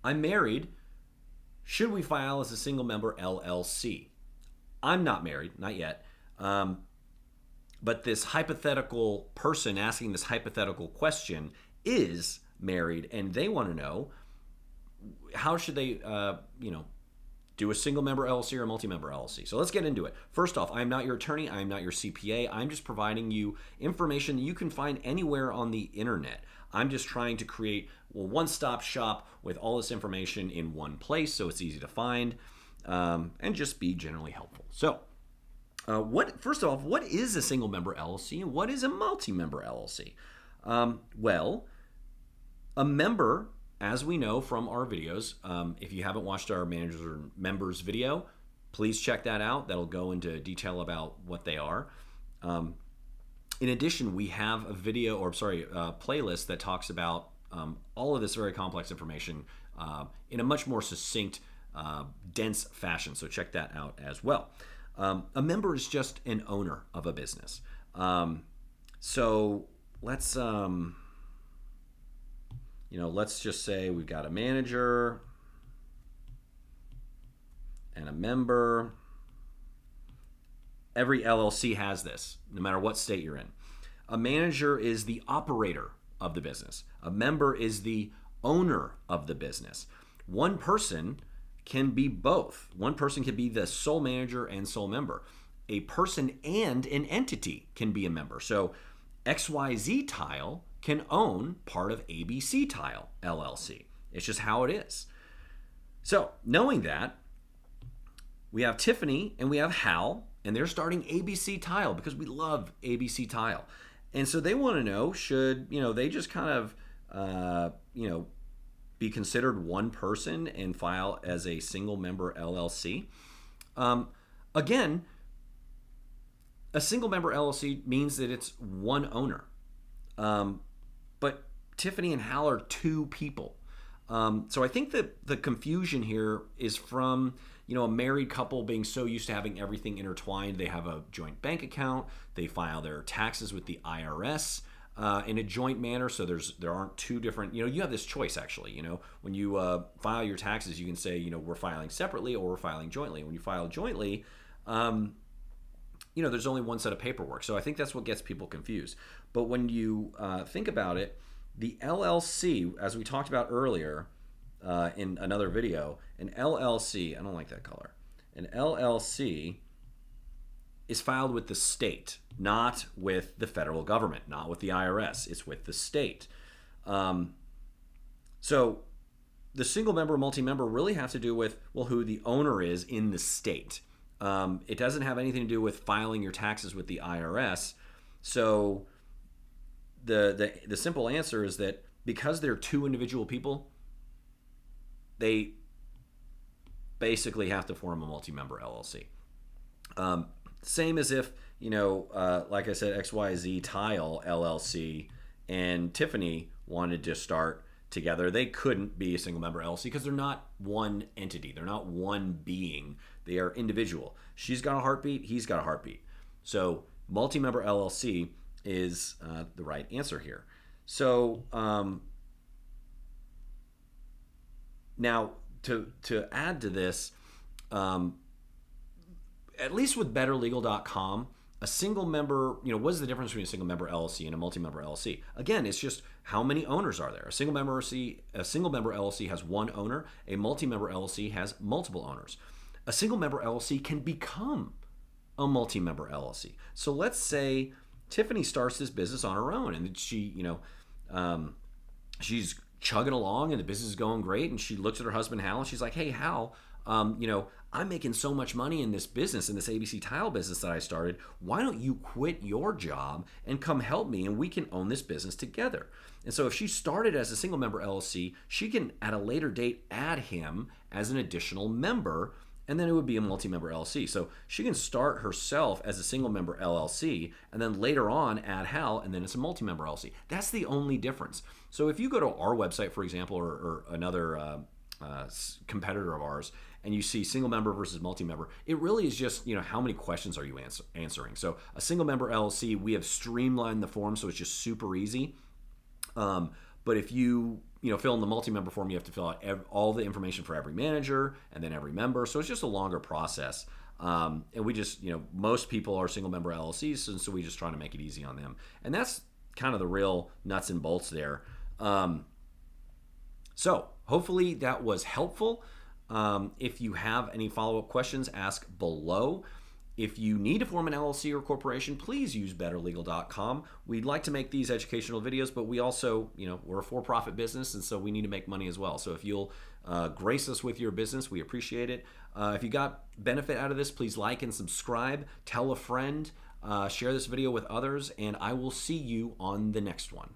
I'm married. Should we file as a single member LLC? I'm not married, not yet. But this hypothetical person asking this hypothetical question is married, and they want to know how should they, do a single member LLC or a multi-member LLC. So let's get into it. First off, I'm not your attorney. I'm not your CPA. I'm just providing you information that you can find anywhere on the internet. I'm just trying to create a one-stop shop with all this information in one place so it's easy to find and just be generally helpful. So first off, what is a single member LLC and what is a multi-member LLC? Well, a member, as we know from our videos, if you haven't watched our managers or members video, please check that out. That'll go into detail about what they are. In addition, we have a playlist that talks about all of this very complex information in a much more succinct, dense fashion. So check that out as well. A member is just an owner of a business. So let's just say we've got a manager and a member. Every LLC has this, no matter what state you're in. A manager is the operator of the business. A member is the owner of the business. One person can be both. One person can be the sole manager and sole member. A person and an entity can be a member. So XYZ Tile can own part of ABC Tile LLC. It's just how it is. So knowing that, we have Tiffany and we have Hal, and they're starting ABC Tile because we love ABC Tile. And so they want to know, should they just kind of be considered one person and file as a single member LLC? Again, a single member LLC means that it's one owner. But Tiffany and Hal are two people. So I think that the confusion here is from a married couple being so used to having everything intertwined. They have a joint bank account. They file their taxes with the IRS in a joint manner. So there aren't two different. You have this choice actually. When you file your taxes, you can say we're filing separately or we're filing jointly. When you file jointly, there's only one set of paperwork. So I think that's what gets people confused. But when you think about it, the LLC, as we talked about earlier in another video, an LLC, I don't like that color. An LLC is filed with the state, not with the federal government, not with the IRS. It's with the state. So the single member, multi-member really have to do with, who the owner is in the state. It doesn't have anything to do with filing your taxes with the IRS. So the simple answer is that because they're two individual people, they basically have to form a multi-member LLC. Same as if, like I said, XYZ Tile LLC and Tiffany wanted to start together. They couldn't be a single member LLC because they're not one entity. They're not one being. They are individual. She's got a heartbeat. He's got a heartbeat. So multi-member LLC is the right answer here. So now to add to this, at least with BetterLegal.com, a single member, what is the difference between a single member LLC and a multi-member LLC? Again, it's just how many owners are there. A single member LLC has one owner. A multi-member LLC has multiple owners. A single member LLC can become a multi-member LLC. So let's say Tiffany starts this business on her own, and she, she's chugging along, and the business is going great. And she looks at her husband Hal, and she's like, "Hey, Hal, I'm making so much money in this business, in this ABC Tile business that I started. Why don't you quit your job and come help me, and we can own this business together?" And so if she started as a single member LLC, she can at a later date add him as an additional member, and then it would be a multi-member LLC. So she can start herself as a single member LLC, and then later on add Hal, and then it's a multi-member LLC. That's the only difference. So if you go to our website, for example, or another competitor of ours, and you see single member versus multi-member, it really is just, how many questions are you answering? So a single member LLC, we have streamlined the form, so it's just super easy. But if you fill in the multi-member form, you have to fill out all the information for every manager and then every member. So it's just a longer process. And we just, most people are single member LLCs, and so we just try to make it easy on them. And that's kind of the real nuts and bolts there. So hopefully that was helpful. If you have any follow-up questions, ask below. If you need to form an LLC or corporation, please use BetterLegal.com. We'd like to make these educational videos, but we also, we're a for-profit business, and so we need to make money as well. So if you'll grace us with your business, we appreciate it. If you got benefit out of this, please like and subscribe. Tell a friend. Share this video with others, and I will see you on the next one.